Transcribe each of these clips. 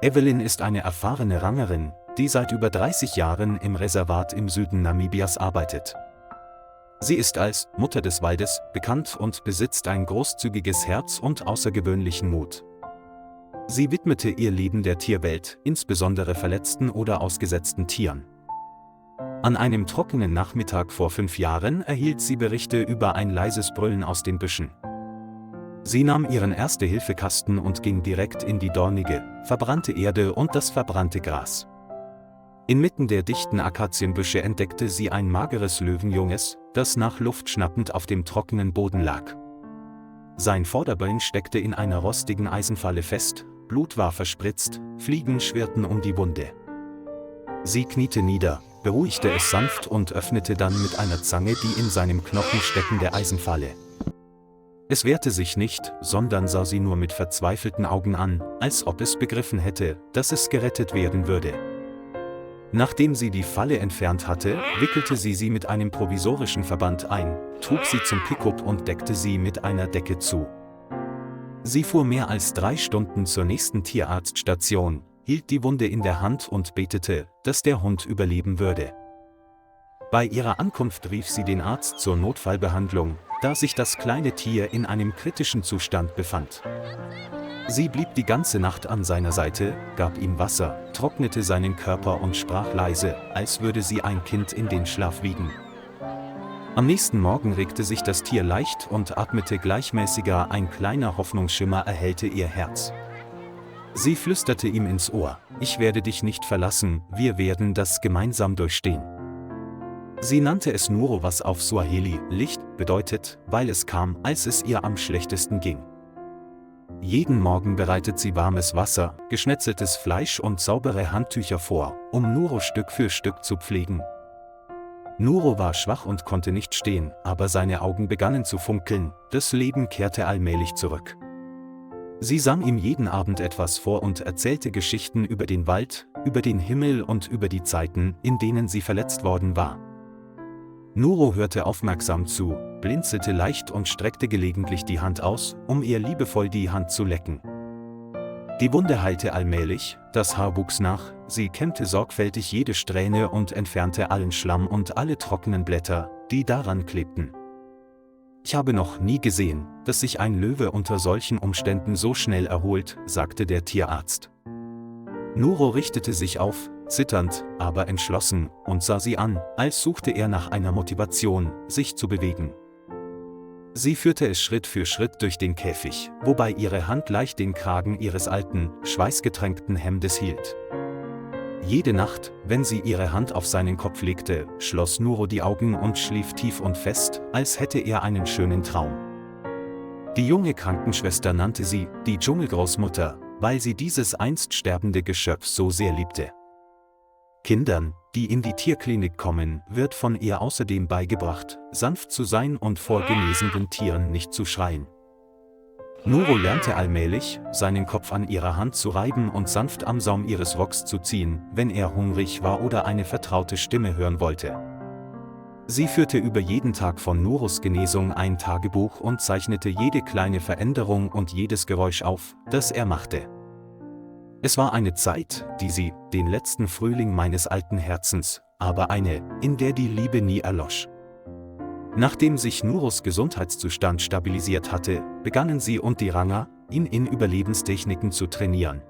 Evelyn ist eine erfahrene Rangerin, die seit über 30 Jahren im Reservat im Süden Namibias arbeitet. Sie ist als Mutter des Waldes bekannt und besitzt ein großzügiges Herz und außergewöhnlichen Mut. Sie widmete ihr Leben der Tierwelt, insbesondere verletzten oder ausgesetzten Tieren. An einem trockenen Nachmittag vor 5 Jahren erhielt sie Berichte über ein leises Brüllen aus den Büschen. Sie nahm ihren Erste-Hilfe-Kasten und ging direkt in die dornige, verbrannte Erde und das verbrannte Gras. Inmitten der dichten Akazienbüsche entdeckte sie ein mageres Löwenjunges, das nach Luft schnappend auf dem trockenen Boden lag. Sein Vorderbein steckte in einer rostigen Eisenfalle fest, Blut war verspritzt, Fliegen schwirrten um die Wunde. Sie kniete nieder, beruhigte es sanft und öffnete dann mit einer Zange die in seinem Knochen steckende Eisenfalle. Es wehrte sich nicht, sondern sah sie nur mit verzweifelten Augen an, als ob es begriffen hätte, dass es gerettet werden würde. Nachdem sie die Falle entfernt hatte, wickelte sie mit einem provisorischen Verband ein, trug sie zum Pickup und deckte sie mit einer Decke zu. Sie fuhr mehr als 3 Stunden zur nächsten Tierarztstation, hielt die Wunde in der Hand und betete, dass der Hund überleben würde. Bei ihrer Ankunft rief sie den Arzt zur Notfallbehandlung, da sich das kleine Tier in einem kritischen Zustand befand. Sie blieb die ganze Nacht an seiner Seite, gab ihm Wasser, trocknete seinen Körper und sprach leise, als würde sie ein Kind in den Schlaf wiegen. Am nächsten Morgen regte sich das Tier leicht und atmete gleichmäßiger, ein kleiner Hoffnungsschimmer erhellte ihr Herz. Sie flüsterte ihm ins Ohr: Ich werde dich nicht verlassen, wir werden das gemeinsam durchstehen. Sie nannte es Nuro, was auf Swahili Licht bedeutet, weil es kam, als es ihr am schlechtesten ging. Jeden Morgen bereitet sie warmes Wasser, geschnetzeltes Fleisch und saubere Handtücher vor, um Nuro Stück für Stück zu pflegen. Nuro war schwach und konnte nicht stehen, aber seine Augen begannen zu funkeln, das Leben kehrte allmählich zurück. Sie sang ihm jeden Abend etwas vor und erzählte Geschichten über den Wald, über den Himmel und über die Zeiten, in denen sie verletzt worden war. Nuro hörte aufmerksam zu, blinzelte leicht und streckte gelegentlich die Hand aus, um ihr liebevoll die Hand zu lecken. Die Wunde heilte allmählich, das Haar wuchs nach, sie kämmte sorgfältig jede Strähne und entfernte allen Schlamm und alle trockenen Blätter, die daran klebten. Ich habe noch nie gesehen, dass sich ein Löwe unter solchen Umständen so schnell erholt, sagte der Tierarzt. Nuro richtete sich auf, zitternd, aber entschlossen, und sah sie an, als suchte er nach einer Motivation, sich zu bewegen. Sie führte es Schritt für Schritt durch den Käfig, wobei ihre Hand leicht den Kragen ihres alten, schweißgetränkten Hemdes hielt. Jede Nacht, wenn sie ihre Hand auf seinen Kopf legte, schloss Nuro die Augen und schlief tief und fest, als hätte er einen schönen Traum. Die junge Krankenschwester nannte sie die Dschungelgroßmutter, weil sie dieses einst sterbende Geschöpf so sehr liebte. Kindern, die in die Tierklinik kommen, wird von ihr außerdem beigebracht, sanft zu sein und vor genesenden Tieren nicht zu schreien. Nuro lernte allmählich, seinen Kopf an ihrer Hand zu reiben und sanft am Saum ihres Rocks zu ziehen, wenn er hungrig war oder eine vertraute Stimme hören wollte. Sie führte über jeden Tag von Nuros Genesung ein Tagebuch und zeichnete jede kleine Veränderung und jedes Geräusch auf, das er machte. Es war eine Zeit, die sie, den letzten Frühling meines alten Herzens, aber eine, in der die Liebe nie erlosch. Nachdem sich Nuros Gesundheitszustand stabilisiert hatte, begannen sie und die Ranger, ihn in Überlebenstechniken zu trainieren.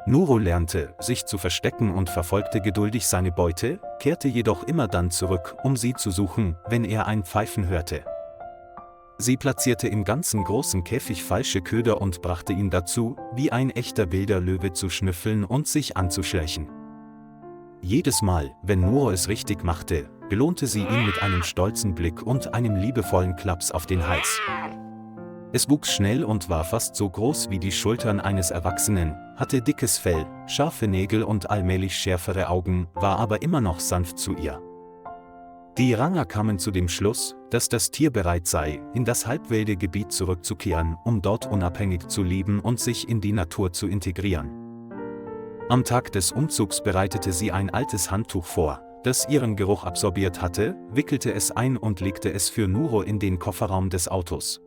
Nuro lernte, sich zu verstecken und verfolgte geduldig seine Beute, kehrte jedoch immer dann zurück, um sie zu suchen, wenn er ein Pfeifen hörte. Sie platzierte im ganzen großen Käfig falsche Köder und brachte ihn dazu, wie ein echter wilder Löwe zu schnüffeln und sich anzuschleichen. Jedes Mal, wenn Nuro es richtig machte, belohnte sie ihn mit einem stolzen Blick und einem liebevollen Klaps auf den Hals. Es wuchs schnell und war fast so groß wie die Schultern eines Erwachsenen, hatte dickes Fell, scharfe Nägel und allmählich schärfere Augen, war aber immer noch sanft zu ihr. Die Ranger kamen zu dem Schluss, dass das Tier bereit sei, in das halbwilde Gebiet zurückzukehren, um dort unabhängig zu leben und sich in die Natur zu integrieren. Am Tag des Umzugs bereitete sie ein altes Handtuch vor, das ihren Geruch absorbiert hatte, wickelte es ein und legte es für Nuro in den Kofferraum des Autos.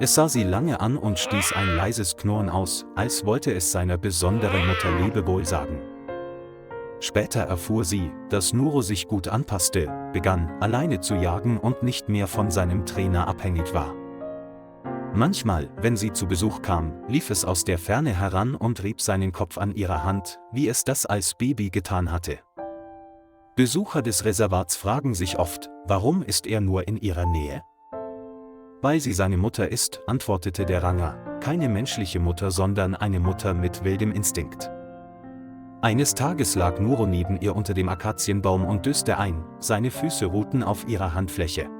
Es sah sie lange an und stieß ein leises Knurren aus, als wollte es seiner besonderen Mutter Lebewohl sagen. Später erfuhr sie, dass Nuro sich gut anpasste, begann, alleine zu jagen und nicht mehr von seinem Trainer abhängig war. Manchmal, wenn sie zu Besuch kam, lief es aus der Ferne heran und rieb seinen Kopf an ihrer Hand, wie es das als Baby getan hatte. Besucher des Reservats fragen sich oft, warum ist er nur in ihrer Nähe? Weil sie seine Mutter ist, antwortete der Ranger, keine menschliche Mutter, sondern eine Mutter mit wildem Instinkt. Eines Tages lag Nuro neben ihr unter dem Akazienbaum und döste ein, seine Füße ruhten auf ihrer Handfläche.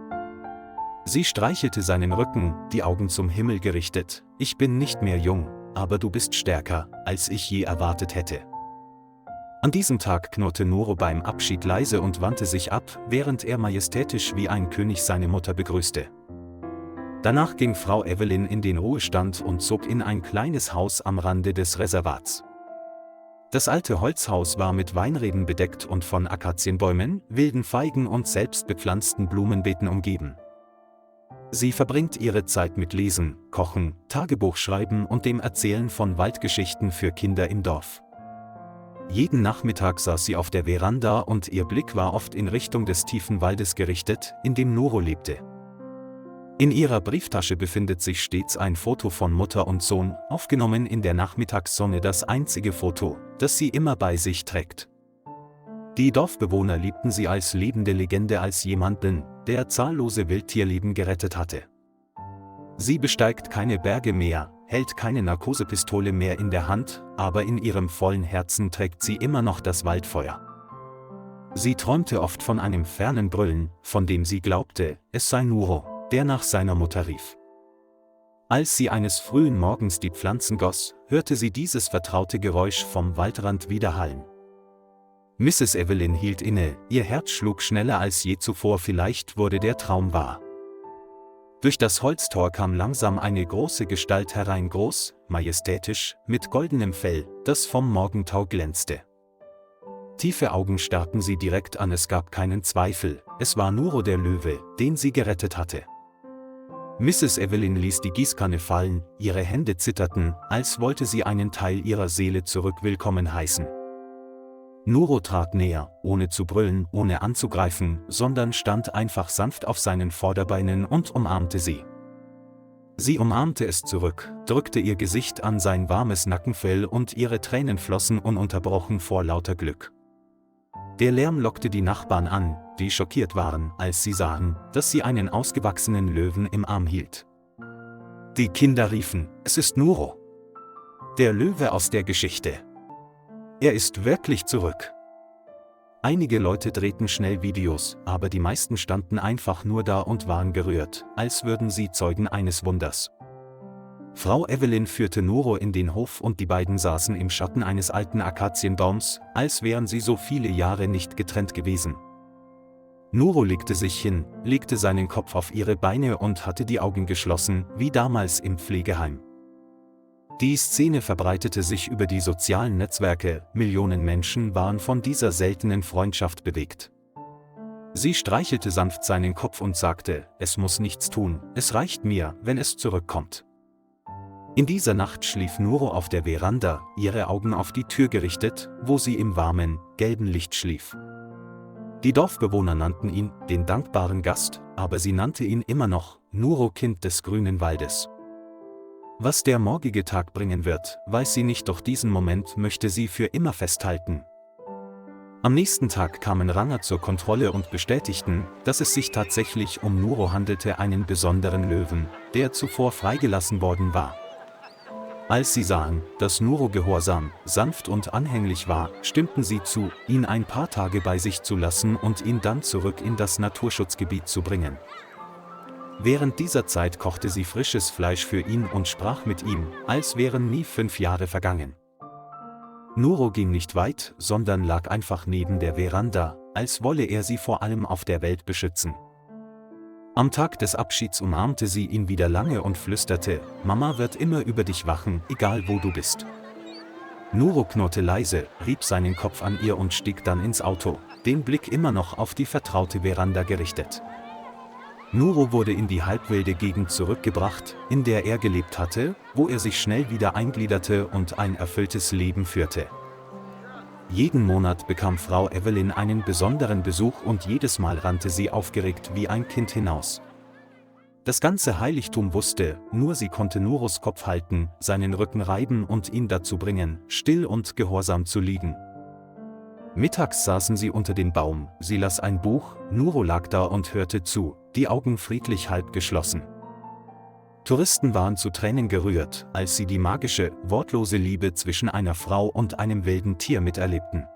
Sie streichelte seinen Rücken, die Augen zum Himmel gerichtet. Ich bin nicht mehr jung, aber du bist stärker, als ich je erwartet hätte. An diesem Tag knurrte Nuro beim Abschied leise und wandte sich ab, während er majestätisch wie ein König seine Mutter begrüßte. Danach ging Frau Evelyn in den Ruhestand und zog in ein kleines Haus am Rande des Reservats. Das alte Holzhaus war mit Weinreben bedeckt und von Akazienbäumen, wilden Feigen und selbst bepflanzten Blumenbeeten umgeben. Sie verbringt ihre Zeit mit Lesen, Kochen, Tagebuchschreiben und dem Erzählen von Waldgeschichten für Kinder im Dorf. Jeden Nachmittag saß sie auf der Veranda und ihr Blick war oft in Richtung des tiefen Waldes gerichtet, in dem Nuro lebte. In ihrer Brieftasche befindet sich stets ein Foto von Mutter und Sohn, aufgenommen in der Nachmittagssonne, das einzige Foto, das sie immer bei sich trägt. Die Dorfbewohner liebten sie als lebende Legende, als jemanden, der zahllose Wildtierleben gerettet hatte. Sie besteigt keine Berge mehr, hält keine Narkosepistole mehr in der Hand, aber in ihrem vollen Herzen trägt sie immer noch das Waldfeuer. Sie träumte oft von einem fernen Brüllen, von dem sie glaubte, es sei Nuro, der nach seiner Mutter rief. Als sie eines frühen Morgens die Pflanzen goss, hörte sie dieses vertraute Geräusch vom Waldrand widerhallen. Mrs. Evelyn hielt inne, ihr Herz schlug schneller als je zuvor, vielleicht wurde der Traum wahr. Durch das Holztor kam langsam eine große Gestalt herein, groß, majestätisch, mit goldenem Fell, das vom Morgentau glänzte. Tiefe Augen starrten sie direkt an, es gab keinen Zweifel, es war Nuro der Löwe, den sie gerettet hatte. Mrs. Evelyn ließ die Gießkanne fallen, ihre Hände zitterten, als wollte sie einen Teil ihrer Seele zurück willkommen heißen. Nuro trat näher, ohne zu brüllen, ohne anzugreifen, sondern stand einfach sanft auf seinen Vorderbeinen und umarmte sie. Sie umarmte es zurück, drückte ihr Gesicht an sein warmes Nackenfell und ihre Tränen flossen ununterbrochen vor lauter Glück. Der Lärm lockte die Nachbarn an, die schockiert waren, als sie sahen, dass sie einen ausgewachsenen Löwen im Arm hielt. Die Kinder riefen, es ist Nuro. Der Löwe aus der Geschichte. Er ist wirklich zurück. Einige Leute drehten schnell Videos, aber die meisten standen einfach nur da und waren gerührt, als würden sie Zeugen eines Wunders. Frau Evelyn führte Nuro in den Hof und die beiden saßen im Schatten eines alten Akazienbaums, als wären sie so viele Jahre nicht getrennt gewesen. Nuro legte sich hin, legte seinen Kopf auf ihre Beine und hatte die Augen geschlossen, wie damals im Pflegeheim. Die Szene verbreitete sich über die sozialen Netzwerke, Millionen Menschen waren von dieser seltenen Freundschaft bewegt. Sie streichelte sanft seinen Kopf und sagte, es muss nichts tun, es reicht mir, wenn es zurückkommt. In dieser Nacht schlief Nuro auf der Veranda, ihre Augen auf die Tür gerichtet, wo sie im warmen, gelben Licht schlief. Die Dorfbewohner nannten ihn den dankbaren Gast, aber sie nannte ihn immer noch Nuro, Kind des grünen Waldes. Was der morgige Tag bringen wird, weiß sie nicht, doch diesen Moment möchte sie für immer festhalten. Am nächsten Tag kamen Ranger zur Kontrolle und bestätigten, dass es sich tatsächlich um Nuro handelte, einen besonderen Löwen, der zuvor freigelassen worden war. Als sie sahen, dass Nuro gehorsam, sanft und anhänglich war, stimmten sie zu, ihn ein paar Tage bei sich zu lassen und ihn dann zurück in das Naturschutzgebiet zu bringen. Während dieser Zeit kochte sie frisches Fleisch für ihn und sprach mit ihm, als wären nie 5 Jahre vergangen. Nuro ging nicht weit, sondern lag einfach neben der Veranda, als wolle er sie vor allem auf der Welt beschützen. Am Tag des Abschieds umarmte sie ihn wieder lange und flüsterte, Mama wird immer über dich wachen, egal wo du bist. Nuro knurrte leise, rieb seinen Kopf an ihr und stieg dann ins Auto, den Blick immer noch auf die vertraute Veranda gerichtet. Nuro wurde in die halbwilde Gegend zurückgebracht, in der er gelebt hatte, wo er sich schnell wieder eingliederte und ein erfülltes Leben führte. Jeden Monat bekam Frau Evelyn einen besonderen Besuch und jedes Mal rannte sie aufgeregt wie ein Kind hinaus. Das ganze Heiligtum wusste, nur sie konnte Nuros Kopf halten, seinen Rücken reiben und ihn dazu bringen, still und gehorsam zu liegen. Mittags saßen sie unter dem Baum, sie las ein Buch, Nuro lag da und hörte zu, die Augen friedlich halb geschlossen. Touristen waren zu Tränen gerührt, als sie die magische, wortlose Liebe zwischen einer Frau und einem wilden Tier miterlebten.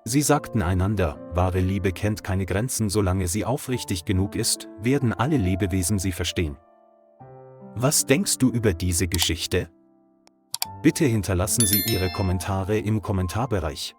Sie sagten einander, wahre Liebe kennt keine Grenzen, solange sie aufrichtig genug ist, werden alle Lebewesen sie verstehen. Was denkst du über diese Geschichte? Bitte hinterlassen Sie Ihre Kommentare im Kommentarbereich.